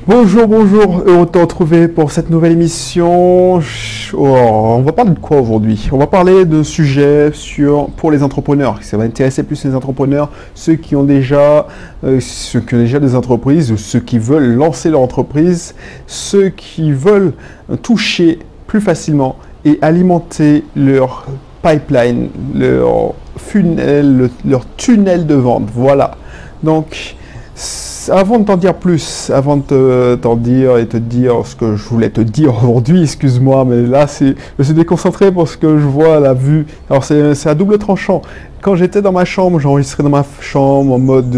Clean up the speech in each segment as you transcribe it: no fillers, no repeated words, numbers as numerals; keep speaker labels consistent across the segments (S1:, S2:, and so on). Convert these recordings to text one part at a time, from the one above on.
S1: Bonjour, bonjour, heureux de te retrouver pour cette nouvelle émission. On va parler de quoi aujourd'hui? On va parler de sujets pour les entrepreneurs. Ça va intéresser plus les entrepreneurs, ceux qui ont déjà des entreprises, ou ceux qui veulent lancer leur entreprise, ceux qui veulent toucher plus facilement et alimenter leur pipeline, leur tunnel de vente. Voilà. Donc, avant de t'en dire plus, avant de t'en dire et te dire ce que je voulais te dire aujourd'hui, excuse-moi, mais là, je me suis déconcentré parce que je vois la vue. Alors, c'est à double tranchant. Quand j'étais dans ma chambre, j'enregistrais dans ma chambre en mode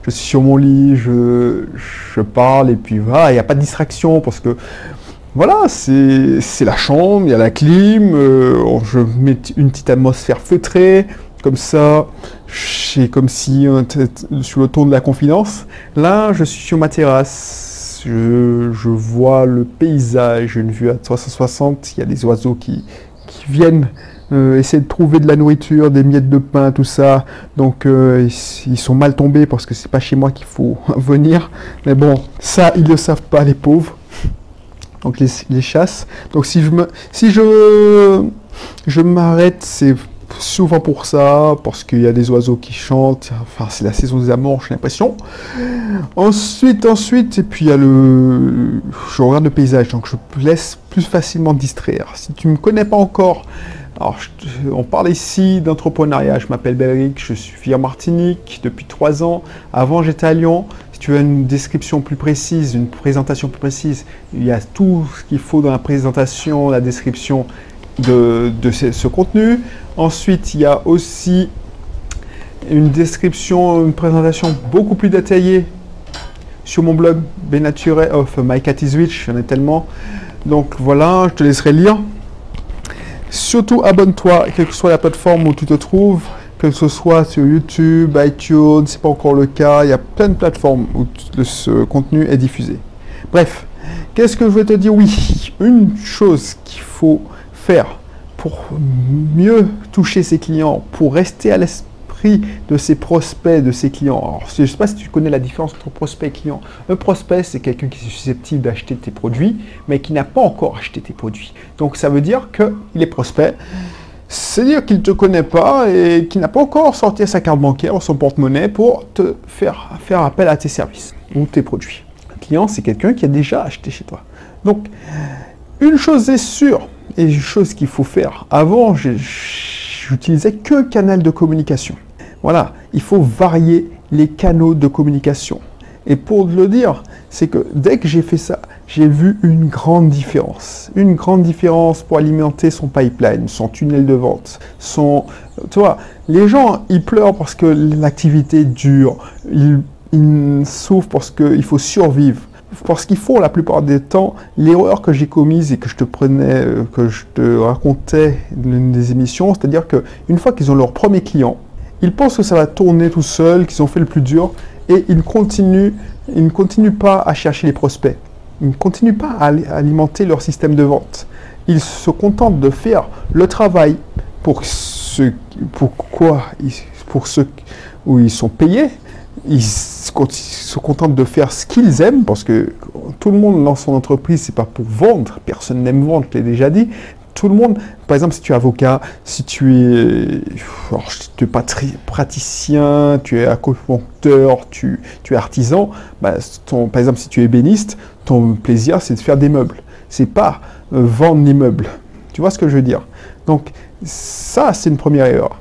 S1: je suis sur mon lit, je parle et puis voilà, il n'y a pas de distraction parce que voilà, c'est la chambre, il y a la clim, je mets une petite atmosphère feutrée. Comme ça, c'est comme si sur le ton de la confidence. Là, je suis sur ma terrasse, je vois le paysage, une vue à 360, il y a des oiseaux qui viennent essayer de trouver de la nourriture, des miettes de pain, tout ça. Donc, ils sont mal tombés parce que c'est pas chez moi qu'il faut venir. Mais bon, ça, ils le savent pas, les pauvres. Donc, les chasses. Donc, si je m'arrête, c'est souvent pour ça, parce qu'il y a des oiseaux qui chantent, enfin c'est la saison des amours, j'ai l'impression. Ensuite, et puis il y a je regarde le paysage, donc je me laisse plus facilement distraire. Si tu me connais pas encore, alors on parle ici d'entrepreneuriat, je m'appelle Belric, je suis en Martinique depuis 3 ans, avant j'étais à Lyon. Si tu veux une description plus précise, une présentation plus précise, il y a tout ce qu'il faut dans la présentation, la description de ce contenu. Ensuite, il y a aussi une description, une présentation beaucoup plus détaillée sur mon blog Benature of My Cat is Rich, j'en ai tellement. Donc voilà, je te laisserai lire. Surtout abonne-toi, quelle que soit la plateforme où tu te trouves, que ce soit sur YouTube, iTunes, c'est pas encore le cas, il y a plein de plateformes où ce contenu est diffusé. Bref, qu'est-ce que je vais te dire? Oui, une chose qu'il faut faire pour mieux toucher ses clients, pour rester à l'esprit de ses prospects, de ses clients. Alors, je ne sais pas si tu connais la différence entre prospect et client. Un prospect, c'est quelqu'un qui est susceptible d'acheter tes produits, mais qui n'a pas encore acheté tes produits. Donc, ça veut dire qu'il est prospect. C'est-à-dire qu'il ne te connaît pas et qu'il n'a pas encore sorti sa carte bancaire ou son porte-monnaie pour te faire appel à tes services ou tes produits. Un client, c'est quelqu'un qui a déjà acheté chez toi. Donc, une chose est sûre, et une chose qu'il faut faire. Avant, j'utilisais qu'un canal de communication. Voilà, il faut varier les canaux de communication. Et pour le dire, c'est que dès que j'ai fait ça, j'ai vu une grande différence. Une grande différence pour alimenter son pipeline, son tunnel de vente. Tu vois, les gens, ils pleurent parce que l'activité dure. Ils souffrent parce qu'il faut survivre. Parce qu'ils font la plupart des temps l'erreur que j'ai commise et que je te racontais dans l'une des émissions, c'est-à-dire qu'une fois qu'ils ont leur premier client, ils pensent que ça va tourner tout seul, qu'ils ont fait le plus dur, et ils ne continuent pas à chercher les prospects. Ils ne continuent pas à alimenter leur système de vente. Ils se contentent de faire le travail pour ceux où ils sont payés. Ils se contentent de faire ce qu'ils aiment, parce que tout le monde lance son entreprise, c'est pas pour vendre, personne n'aime vendre, je l'ai déjà dit. Tout le monde, par exemple, si tu es avocat, si tu es praticien, tu es acupuncteur, tu es artisan, par exemple, si tu es ébéniste, ton plaisir, c'est de faire des meubles. C'est pas vendre les meubles. Tu vois ce que je veux dire? Donc, ça, c'est une première erreur.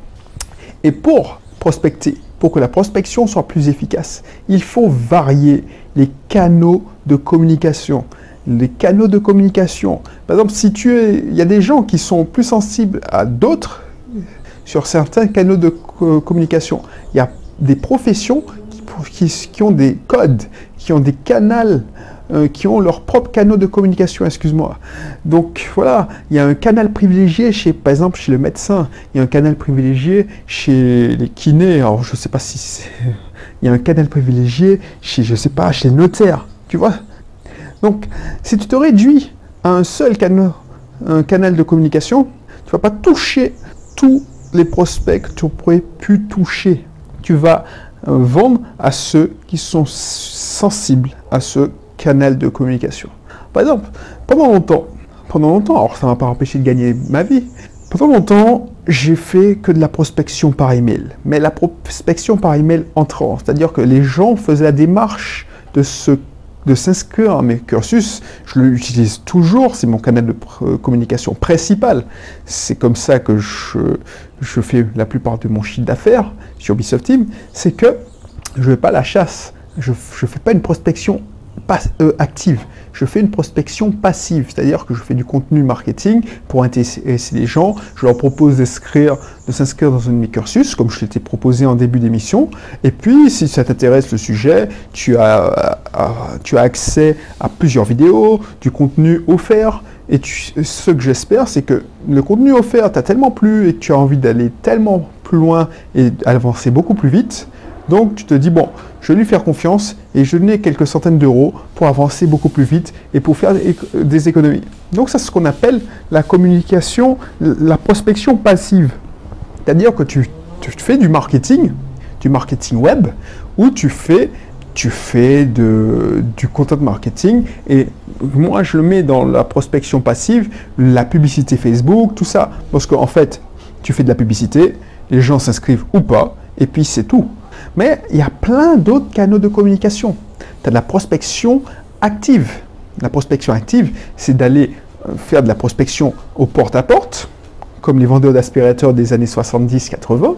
S1: Et pour prospecter, pour que la prospection soit plus efficace, il faut varier les canaux de communication. Les canaux de communication. Par exemple, il y a des gens qui sont plus sensibles à d'autres sur certains canaux de communication. Il y a des professions qui ont des codes, qui ont des canaux, qui ont leurs propres canaux de communication, excuse-moi. Donc voilà, il y a un canal privilégié par exemple, chez le médecin, il y a un canal privilégié chez les kinés, alors je ne sais pas si c'est... Il y a un canal privilégié chez, je sais pas, chez le notaire, tu vois. Donc, si tu te réduis à un seul canal de communication, tu ne vas pas toucher tous les prospects que tu aurais pu toucher. Tu vas vendre à ceux qui sont sensibles à ce canal de communication. Par exemple, pendant longtemps, alors ça ne m'a pas empêché de gagner ma vie, pendant longtemps, j'ai fait que de la prospection par email. Mais la prospection par email entrant, c'est-à-dire que les gens faisaient la démarche de s'inscrire à mes cursus. Je l'utilise toujours, c'est mon canal de communication principal. C'est comme ça que je fais la plupart de mon chiffre d'affaires sur Ubisoft Team. C'est que je ne vais pas à la chasse. Je ne fais pas une prospection active. Je fais une prospection passive, c'est-à-dire que je fais du contenu marketing pour intéresser les gens. Je leur propose de s'inscrire dans un de mes cursus, comme je l'ai proposé en début d'émission. Et puis, si ça t'intéresse le sujet, tu as accès à plusieurs vidéos, du contenu offert. Et ce que j'espère, c'est que le contenu offert t'a tellement plu et que tu as envie d'aller tellement plus loin et avancer beaucoup plus vite. Donc tu te dis, bon, je vais lui faire confiance et je n'ai quelques centaines d'euros pour avancer beaucoup plus vite et pour faire des économies. Donc ça, c'est ce qu'on appelle la communication, la prospection passive. C'est-à-dire que tu fais du marketing web, où tu fais du content marketing, et moi je le mets dans la prospection passive, la publicité Facebook, tout ça. Parce qu'en fait, tu fais de la publicité, les gens s'inscrivent ou pas, et puis c'est tout. Mais il y a plein d'autres canaux de communication. Tu as de la prospection active. La prospection active, c'est d'aller faire de la prospection au porte-à-porte, comme les vendeurs d'aspirateurs des années 70-80.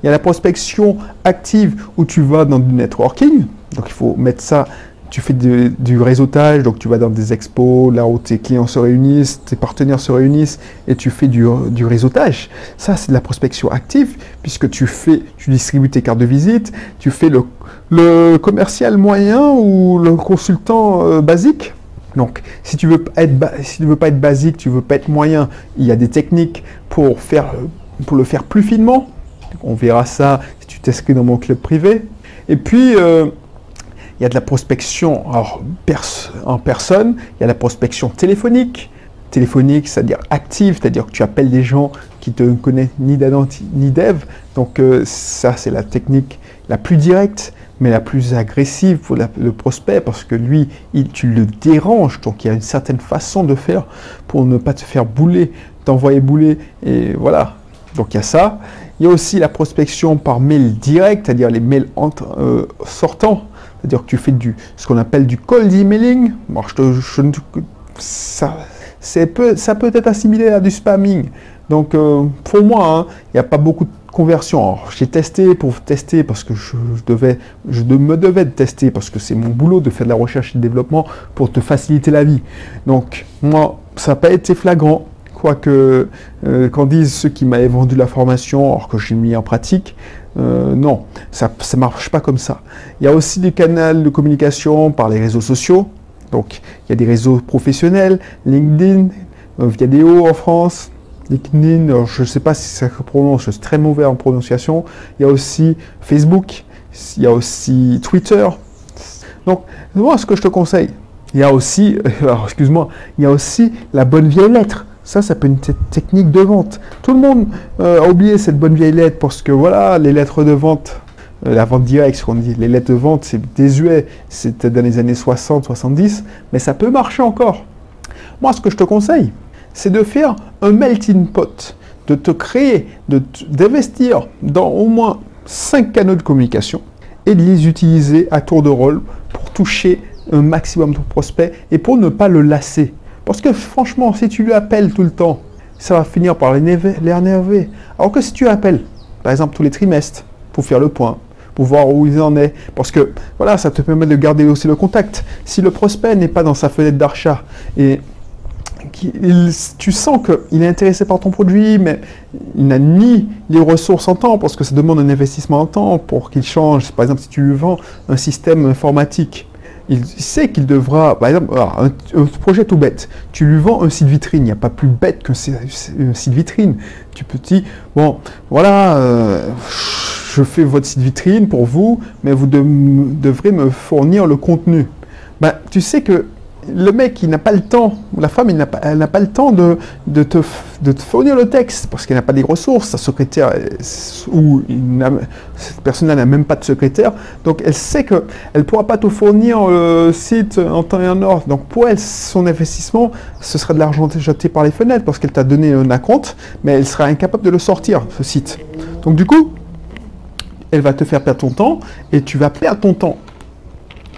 S1: Il y a la prospection active où tu vas dans du networking. Donc il faut mettre ça, tu fais du réseautage, donc tu vas dans des expos, là où tes clients se réunissent, tes partenaires se réunissent, et tu fais du réseautage. Ça, c'est de la prospection active, puisque tu distribues tes cartes de visite, tu fais le commercial moyen ou le consultant basique. Donc, si tu veux pas être basique, tu veux pas être moyen, il y a des techniques pour le faire plus finement. On verra ça si tu t'inscris dans mon club privé. Et puis, il y a de la prospection en personne, il y a la prospection téléphonique. Téléphonique, c'est-à-dire active, c'est-à-dire que tu appelles des gens qui ne te connaissent ni d'Adam ni d'Ève. Donc ça, c'est la technique la plus directe, mais la plus agressive pour le prospect, parce que lui, tu le déranges. Donc il y a une certaine façon de faire pour ne pas te faire bouler, t'envoyer bouler, et voilà. Donc il y a ça. Il y a aussi la prospection par mail direct, c'est-à-dire les mails sortants. C'est-à-dire que tu fais ce qu'on appelle du cold emailing. Bon, ça peut être assimilé à du spamming. Donc, pour moi, il n'y a pas beaucoup de conversion. Alors, j'ai testé parce que je me devais de tester, parce que c'est mon boulot de faire de la recherche et de développement pour te faciliter la vie. Donc, moi, ça n'a pas été flagrant. Quoique, qu'en disent ceux qui m'avaient vendu la formation, alors que j'ai mis en pratique, non, ça ne marche pas comme ça. Il y a aussi des canaux de communication par les réseaux sociaux. Donc, il y a des réseaux professionnels, LinkedIn, Viadeo en France, LinkedIn, je ne sais pas si ça se prononce, je suis très mauvais en prononciation. Il y a aussi Facebook, il y a aussi Twitter. Donc, moi, ce que je te conseille, il y a aussi, il y a aussi la bonne vieille lettre. Ça peut être une technique de vente. Tout le monde a oublié cette bonne vieille lettre, parce que voilà, les lettres de vente, la vente directe, ce qu'on dit, les lettres de vente, c'est désuet, c'était dans les années 60-70, mais ça peut marcher encore. Moi, ce que je te conseille, c'est de faire un melting pot, de te créer, d'investir dans au moins 5 canaux de communication et de les utiliser à tour de rôle pour toucher un maximum de prospects et pour ne pas le lasser. Parce que franchement, si tu lui appelles tout le temps, ça va finir par l'énerver. Alors que si tu appelles, par exemple tous les trimestres, pour faire le point, pour voir où il en est, parce que voilà, ça te permet de garder aussi le contact. Si le prospect n'est pas dans sa fenêtre d'achat et tu sens qu'il est intéressé par ton produit, mais il n'a ni les ressources en temps, parce que ça demande un investissement en temps pour qu'il change. Par exemple, si tu lui vends un système informatique, il sait qu'il devra, par exemple, un projet tout bête, tu lui vends un site vitrine, il n'y a pas plus bête qu'un site vitrine. Tu peux te dire, bon, voilà, je fais votre site vitrine pour vous, mais vous devrez me fournir le contenu. Ben, tu sais que le mec, il n'a pas le temps, ou la femme, elle n'a pas le temps de te fournir le texte, parce qu'elle n'a pas des ressources, sa secrétaire, cette personne-là n'a même pas de secrétaire, donc elle sait qu'elle ne pourra pas te fournir le site en temps et en heure. Donc pour elle, son investissement, ce sera de l'argent jeté par les fenêtres, parce qu'elle t'a donné un acompte, mais elle sera incapable de le sortir, ce site. Donc du coup, elle va te faire perdre ton temps, et tu vas perdre ton temps.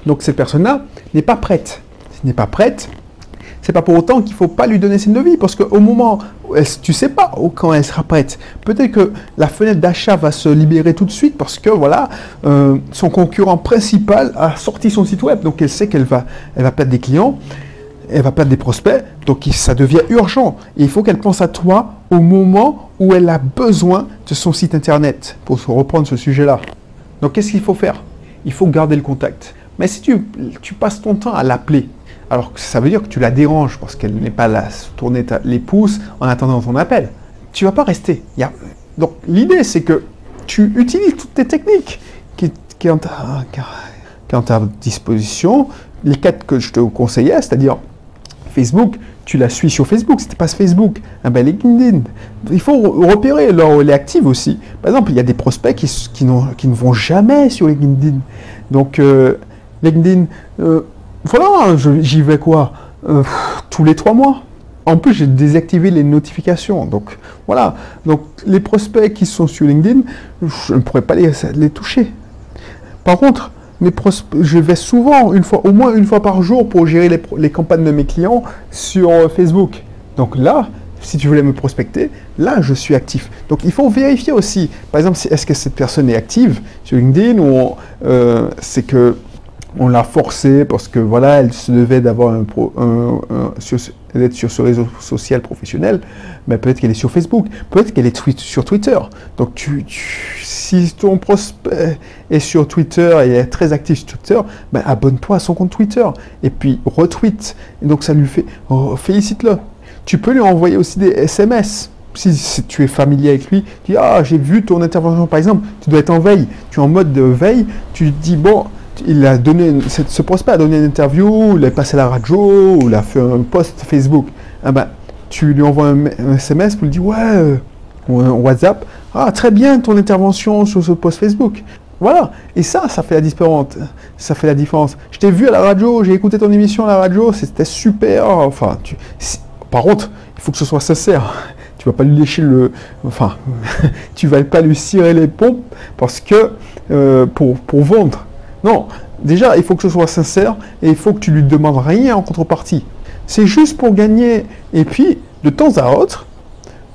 S1: Donc cette personne-là n'est pas prête. N'est pas prête, c'est pas pour autant qu'il faut pas lui donner signe de vie, parce qu'au moment où tu sais pas quand elle sera prête, peut-être que la fenêtre d'achat va se libérer tout de suite parce que voilà, son concurrent principal a sorti son site web, donc elle sait elle va perdre des clients, elle va perdre des prospects, donc ça devient urgent. Et il faut qu'elle pense à toi au moment où elle a besoin de son site internet, pour reprendre ce sujet-là. Donc qu'est-ce qu'il faut faire? Il faut garder le contact. Mais si tu passes ton temps à l'appeler, alors que ça veut dire que tu la déranges parce qu'elle n'est pas là, tourner les pouces en attendant ton appel, tu ne vas pas rester. Donc l'idée, c'est que tu utilises toutes tes techniques qui ont à ta disposition. Les 4 que je te conseillais, c'est-à-dire Facebook, tu la suis sur Facebook. Si tu passes Facebook, LinkedIn, il faut repérer là où elle est active aussi. Par exemple, il y a des prospects qui ne vont jamais sur LinkedIn. Donc, LinkedIn, voilà, j'y vais quoi tous les 3 mois. En plus, j'ai désactivé les notifications. Donc, voilà. Donc, les prospects qui sont sur LinkedIn, je ne pourrais pas les toucher. Par contre, je vais souvent, au moins une fois par jour, pour gérer les campagnes de mes clients sur Facebook. Donc là, si tu voulais me prospecter, là, je suis actif. Donc, il faut vérifier aussi. Par exemple, est-ce que cette personne est active sur LinkedIn ou c'est que on l'a forcée parce que voilà, elle se devait d'avoir d'être sur ce réseau social professionnel, mais peut-être qu'elle est sur Facebook, peut-être qu'elle est sur Twitter. Donc si ton prospect est sur Twitter et est très actif sur Twitter, ben abonne-toi à son compte Twitter et puis retweet. Et donc ça lui fait, félicite-le. Tu peux lui envoyer aussi des SMS. Si tu es familier avec lui, tu dis j'ai vu ton intervention par exemple, tu dois être en veille, tu es en mode de veille, tu dis bon, ce prospect a donné une interview, il est passé à la radio, ou il a fait un post Facebook. Tu lui envoies un SMS pour lui dire ou un WhatsApp, très bien ton intervention sur ce post Facebook. Voilà, et ça fait la différence. Ça fait la différence. Je t'ai vu à la radio, j'ai écouté ton émission à la radio, c'était super. Enfin, par contre, il faut que ce soit sincère. Tu vas pas lui lécher tu vas pas lui cirer les pompes parce que pour vendre. Non, déjà, il faut que ce soit sincère et il faut que tu lui demandes rien en contrepartie. C'est juste pour gagner. Et puis, de temps à autre,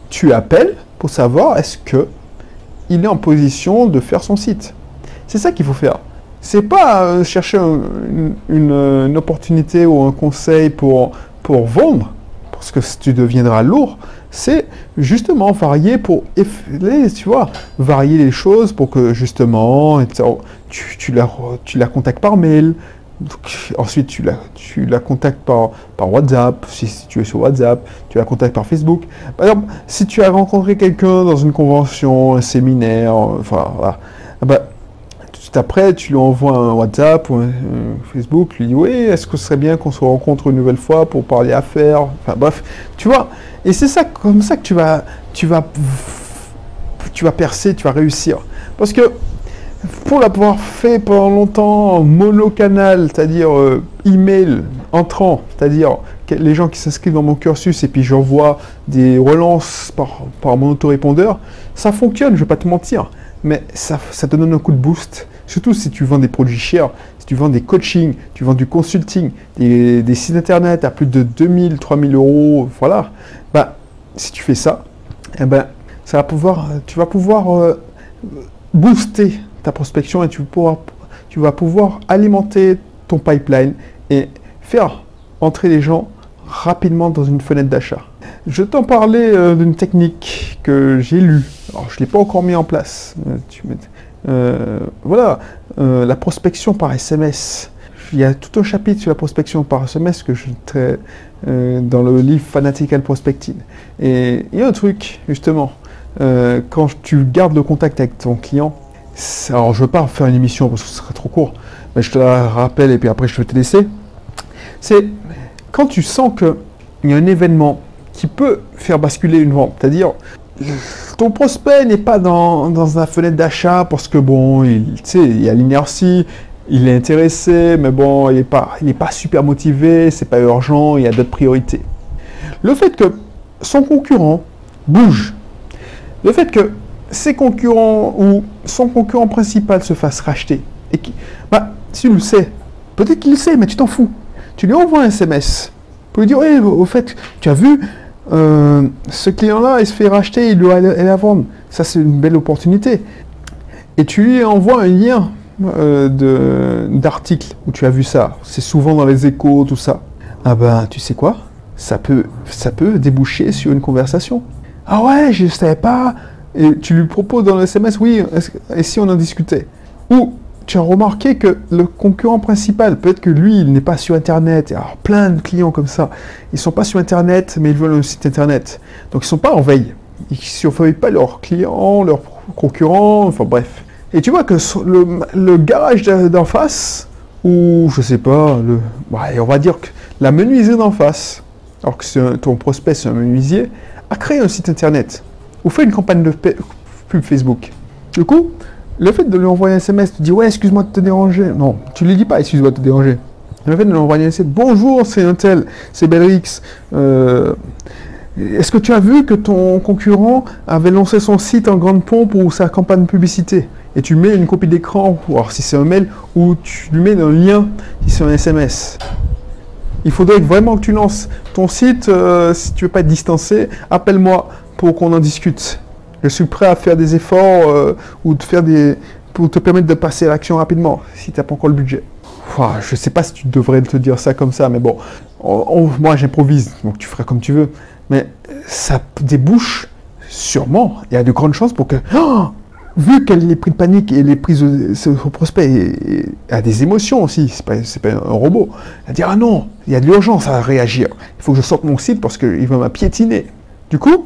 S1: tu appelles pour savoir est-ce qu'il est en position de faire son site. C'est ça qu'il faut faire. C'est pas chercher une opportunité ou un conseil pour vendre, parce que tu deviendras lourd. C'est justement varier varier les choses pour que justement tu la contactes par mail. Donc, ensuite tu la contactes par WhatsApp, si tu es sur WhatsApp, tu la contactes par Facebook. Par exemple, si tu as rencontré quelqu'un dans une convention, un séminaire, voilà, tout de suite après, tu lui envoies un WhatsApp ou un Facebook, tu lui dis oui, est-ce que ce serait bien qu'on se rencontre une nouvelle fois pour parler affaires, enfin bref, tu vois. Et c'est ça, comme ça que tu vas percer, tu vas réussir. Parce que pour l'avoir fait pendant longtemps en monocanal, c'est-à-dire email entrant, c'est-à-dire les gens qui s'inscrivent dans mon cursus et puis j'envoie des relances par mon autorépondeur, ça fonctionne, je ne vais pas te mentir, mais ça te donne un coup de boost. Surtout si tu vends des produits chers, si tu vends des coachings, tu vends du consulting, des sites internet à plus de 2000, 3000 euros, voilà. Si tu fais ça, tu vas pouvoir booster ta prospection et tu vas pouvoir alimenter ton pipeline et faire entrer les gens rapidement dans une fenêtre d'achat. Je t'en parlais d'une technique que j'ai lue. Alors, je ne l'ai pas encore mis en place. Voilà, la prospection par SMS. Il y a tout un chapitre sur la prospection par SMS que je traite dans le livre Fanatical Prospecting. Et il y a un truc, justement, quand tu gardes le contact avec ton client, alors je ne veux pas faire une émission parce que ce serait trop court, mais je te la rappelle et puis après je vais te laisser. C'est quand tu sens qu'il y a un événement qui peut faire basculer une vente, c'est-à-dire ton prospect n'est pas dans la fenêtre d'achat parce que bon, tu sais, il y a l'inertie, il est intéressé, mais bon, il n'est pas super motivé, c'est pas urgent, il y a d'autres priorités. Le fait que son concurrent bouge, le fait que ses concurrents ou son concurrent principal se fasse racheter, et tu le sais, peut-être qu'il le sait, mais tu t'en fous. Tu lui envoies un SMS pour lui dire, hey, au fait, tu as vu, ce client-là, il se fait racheter, il doit aller la vendre. Ça, c'est une belle opportunité. Et tu lui envoies un lien d'article où tu as vu ça. C'est souvent dans les échos, tout ça. Ah ben, tu sais quoi? Ça peut déboucher sur une conversation. Ah ouais, je ne savais pas. Et tu lui proposes dans le SMS, oui, et si on en discutait? Ou tu as remarqué que le concurrent principal, peut-être que lui, il n'est pas sur Internet. Alors, plein de clients comme ça, ils ne sont pas sur Internet, mais ils veulent un site Internet. Donc, ils ne sont pas en veille. Ils ne surveillent pas leurs clients, leurs concurrents, enfin bref. Et tu vois que le garage d'en face, ou je sais pas, on va dire que la menuiserie d'en face, alors que ton prospect c'est un menuisier, a créé un site Internet, ou fait une campagne de pub Facebook. Du coup, le fait de lui envoyer un SMS, tu dis ouais, excuse-moi de te déranger. Non, tu lui dis pas excuse-moi de te déranger. Le fait de lui envoyer un SMS, bonjour, c'est un tel, c'est Belrix. Est-ce que tu as vu que ton concurrent avait lancé son site en grande pompe pour sa campagne de publicité? Et tu mets une copie d'écran, alors si c'est un mail, ou tu lui mets un lien si c'est un SMS. Il faudrait vraiment que tu lances ton site, si tu veux pas être distancé, appelle-moi pour qu'on en discute. Je suis prêt à faire des efforts ou pour te permettre de passer à l'action rapidement, si tu n'as pas encore le budget. Je ne sais pas si tu devrais te dire ça comme ça, mais bon, moi j'improvise, donc tu feras comme tu veux. Mais ça débouche sûrement. Il y a de grandes chances pour que, vu qu'elle est prise de panique et elle est prise au prospect et a des émotions aussi, c'est pas un robot. Elle dit ah non, il y a de l'urgence à réagir. Il faut que je sorte mon site parce qu'il va me piétiner. Du coup,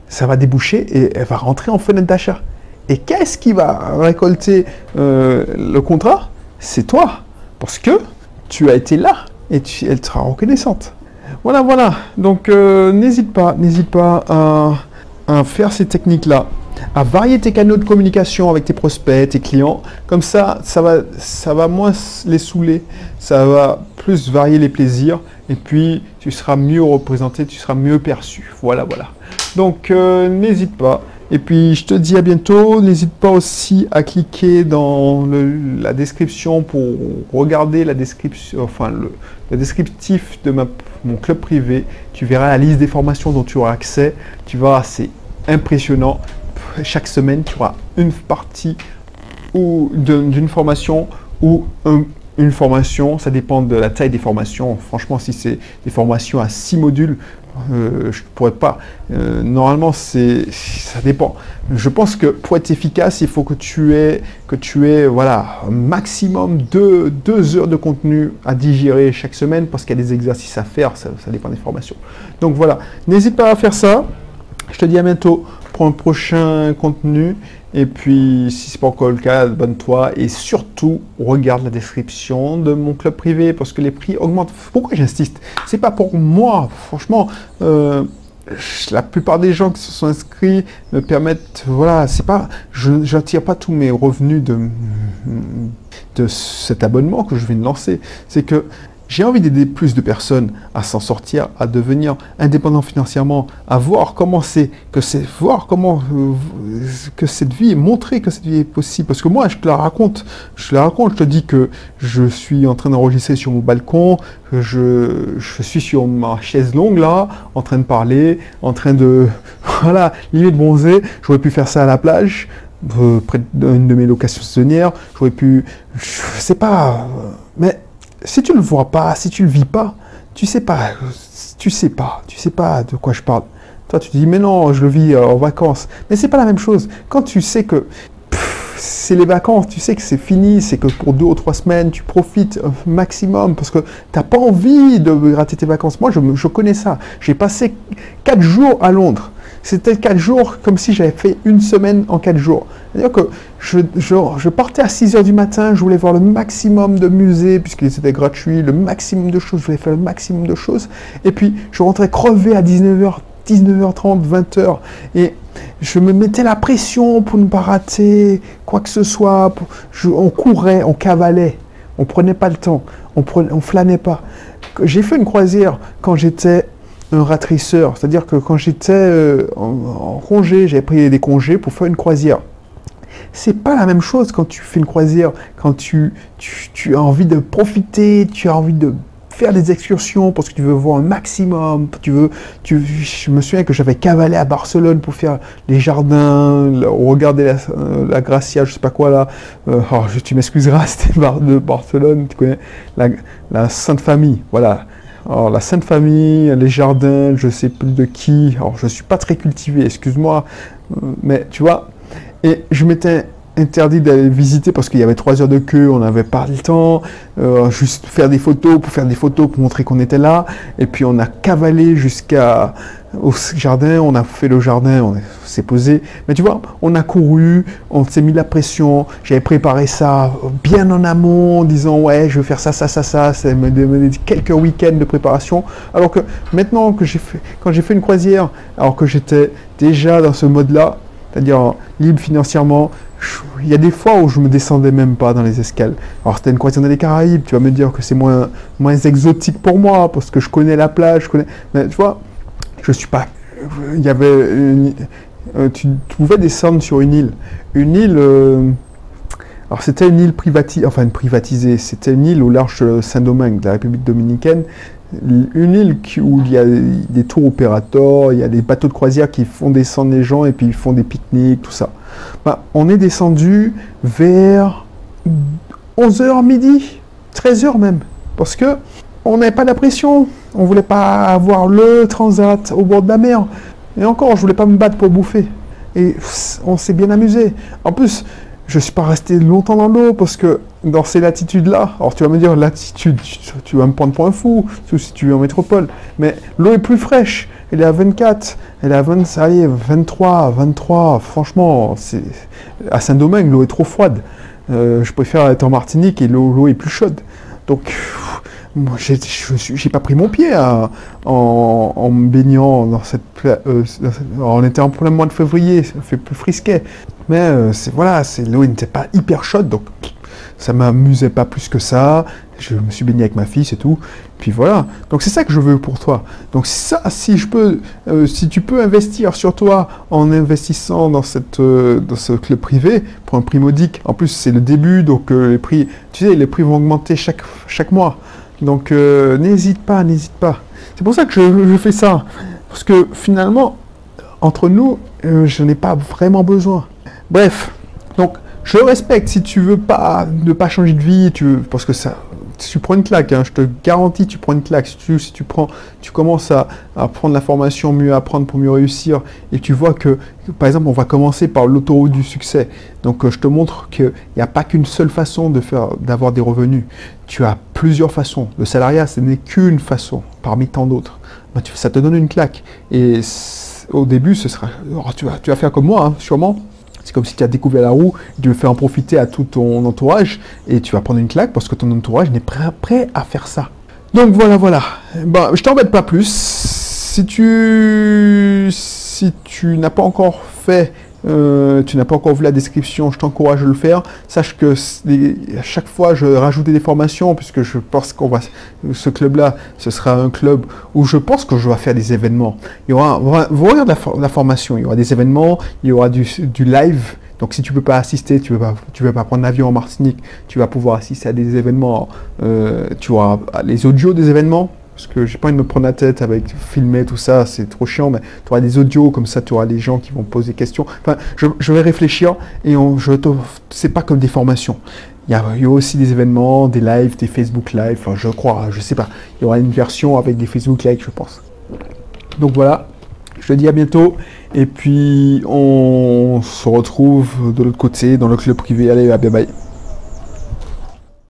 S1: ça va déboucher et elle va rentrer en fenêtre d'achat. Et qu'est-ce qui va récolter le contrat? C'est toi, parce que tu as été là et elle sera reconnaissante. Voilà. Donc n'hésite pas à faire ces techniques-là, à varier tes canaux de communication avec tes prospects, tes clients. Comme ça va moins les saouler, ça va plus varier les plaisirs, et puis tu seras mieux représenté, tu seras mieux perçu. Voilà. Donc n'hésite pas. Et puis je te dis à bientôt. N'hésite pas aussi à cliquer dans la description pour regarder la description, le descriptif de mon club privé. Tu verras la liste des formations dont tu auras accès. Tu verras, c'est impressionnant. Chaque semaine, tu auras une partie d'une formation ou une formation. Ça dépend de la taille des formations. Franchement, si c'est des formations à 6 modules, je ne pourrais pas. Normalement, ça dépend. Je pense que pour être efficace, il faut que tu aies un maximum de 2 heures de contenu à digérer chaque semaine, parce qu'il y a des exercices à faire, ça dépend des formations. Donc voilà, n'hésite pas à faire ça. Je te dis à bientôt pour un prochain contenu. Et puis, si ce n'est pas encore le cas, abonne-toi et surtout, regarde la description de mon club privé parce que les prix augmentent. Pourquoi j'insiste? C'est pas pour moi, franchement. La plupart des gens qui se sont inscrits me permettent, je n'attire pas tous mes revenus de cet abonnement que je viens de lancer. C'est que j'ai envie d'aider plus de personnes à s'en sortir, à devenir indépendants financièrement, à voir comment que cette vie est, montrer que cette vie est possible. Parce que moi, je te raconte, je te dis que je suis en train d'enregistrer sur mon balcon, que je suis sur ma chaise longue là, en train de parler, en train de, limite bronzer. J'aurais pu faire ça à la plage, près d'une de mes locations saisonnières. J'aurais pu, je sais pas, mais si tu ne le vois pas, si tu ne le vis pas, tu sais pas de quoi je parle. Toi, tu te dis, mais non, je le vis en vacances. Mais c'est pas la même chose. Quand tu sais que c'est les vacances, tu sais que c'est fini, c'est que pour 2 ou 3 semaines, tu profites un maximum parce que tu n'as pas envie de rater tes vacances. Moi, je connais ça. J'ai passé 4 jours à Londres. C'était 4 jours comme si j'avais fait une semaine en 4 jours. C'est-à-dire que je partais à 6 h du matin, je voulais voir le maximum de musées, puisqu'ils étaient gratuits, le maximum de choses, je voulais faire le maximum de choses. Et puis, je rentrais crevé à 19 h, 19 h 30, 20 h. Et je me mettais la pression pour ne pas rater quoi que ce soit. On courait, on cavalait, on ne prenait pas le temps, on flânait pas. J'ai fait une croisière quand j'étais un ratrisseur, c'est-à-dire que quand j'étais en congé, j'avais pris des congés pour faire une croisière. C'est pas la même chose quand tu fais une croisière, quand tu as envie de profiter, tu as envie de faire des excursions parce que tu veux voir un maximum, je me souviens que j'avais cavalé à Barcelone pour faire les jardins, regarder la Gracia, je sais pas quoi là, tu m'excuseras, c'était de Barcelone, tu connais, la Sainte Famille, voilà. Alors, la Sainte Famille, les jardins, je sais plus de qui. Alors, je suis pas très cultivé, excuse-moi, mais tu vois. Et je m'étais interdit d'aller visiter parce qu'il y avait 3 heures de queue, on n'avait pas le temps. Juste faire des photos, pour montrer qu'on était là. Et puis, on a cavalé au jardin, on a fait le jardin, on s'est posé. Mais tu vois, on a couru, on s'est mis la pression. J'avais préparé ça bien en amont, en disant ouais, je vais faire ça. Ça m'a donné quelques week-ends de préparation. Alors que maintenant quand j'ai fait une croisière, alors que j'étais déjà dans ce mode-là, c'est-à-dire libre financièrement, il y a des fois où je me descendais même pas dans les escales. Alors c'était une croisière dans les Caraïbes, tu vas me dire que c'est moins exotique pour moi parce que je connais la plage, mais tu vois. Je suis pas. Il y avait tu pouvais descendre sur une île. Une île. Alors c'était une île privatisée. C'était une île au large de Saint-Domingue, de la République dominicaine. Une île où il y a des tours opérateurs, il y a des bateaux de croisière qui font descendre les gens et puis ils font des pique-niques, tout ça. On est descendu vers 11 h midi, 13 h même, parce que on n'avait pas de pression. On voulait pas avoir le transat au bord de la mer. Et encore, je voulais pas me battre pour bouffer. Et on s'est bien amusé. En plus, je suis pas resté longtemps dans l'eau parce que dans ces latitudes-là, alors tu vas me dire latitude, tu vas me prendre pour un fou, sauf si tu es en métropole. Mais l'eau est plus fraîche. Elle est à 24, elle est à 23. Franchement, à Saint-Domingue, l'eau est trop froide. Je préfère être en Martinique et l'eau est plus chaude. Donc, moi, j'ai pas pris mon pied en me baignant dans on était en plein mois de février, ça fait plus frisquet. Mais l'eau n'était pas hyper chaude, donc ça m'amusait pas plus que ça. Je me suis baigné avec ma fille, c'est tout. Puis voilà. Donc c'est ça que je veux pour toi. Donc ça, si tu peux investir sur toi en investissant dans ce club privé pour un prix modique. En plus c'est le début, donc les prix vont augmenter chaque mois. Donc n'hésite pas. C'est pour ça que je fais ça. Parce que finalement, entre nous, je n'ai pas vraiment besoin. Bref, donc je respecte si tu veux ne pas changer de vie, parce que ça, tu prends une claque, hein, je te garantis, tu prends une claque. Si tu commences à prendre la formation, mieux apprendre pour mieux réussir, et tu vois que, par exemple, on va commencer par l'autoroute du succès. Donc, je te montre qu'il n'y a pas qu'une seule façon d'avoir des revenus. Tu as plusieurs façons. Le salariat, ce n'est qu'une façon, parmi tant d'autres. Ça te donne une claque. Et au début, tu vas faire comme moi, hein, sûrement. C'est comme si tu as découvert la roue, tu veux faire en profiter à tout ton entourage, et tu vas prendre une claque parce que ton entourage n'est pas prêt à faire ça. Donc voilà. Je t'embête pas plus. Si tu n'as pas encore fait, tu n'as pas encore vu la description, je t'encourage à le faire. Sache que à chaque fois, je rajoutais des formations, puisque je pense ce club-là, ce sera un club où je pense que je vais faire des événements. Il y aura, regarde la formation, il y aura des événements, il y aura du live. Donc si tu ne peux pas assister, tu veux pas prendre l'avion en Martinique, tu vas pouvoir assister à des événements, tu auras les audios des événements. Parce que j'ai pas envie de me prendre la tête avec filmer tout ça, c'est trop chiant, mais tu auras des audios, comme ça tu auras des gens qui vont poser des questions. Enfin, je vais réfléchir et c'est pas comme des formations. Il y a aussi des événements, des lives, des Facebook Live, je crois, je sais pas. Il y aura une version avec des Facebook Live, je pense. Donc voilà, Je te dis à bientôt. Et puis, on se retrouve de l'autre côté, dans le club privé. Allez, bye bye.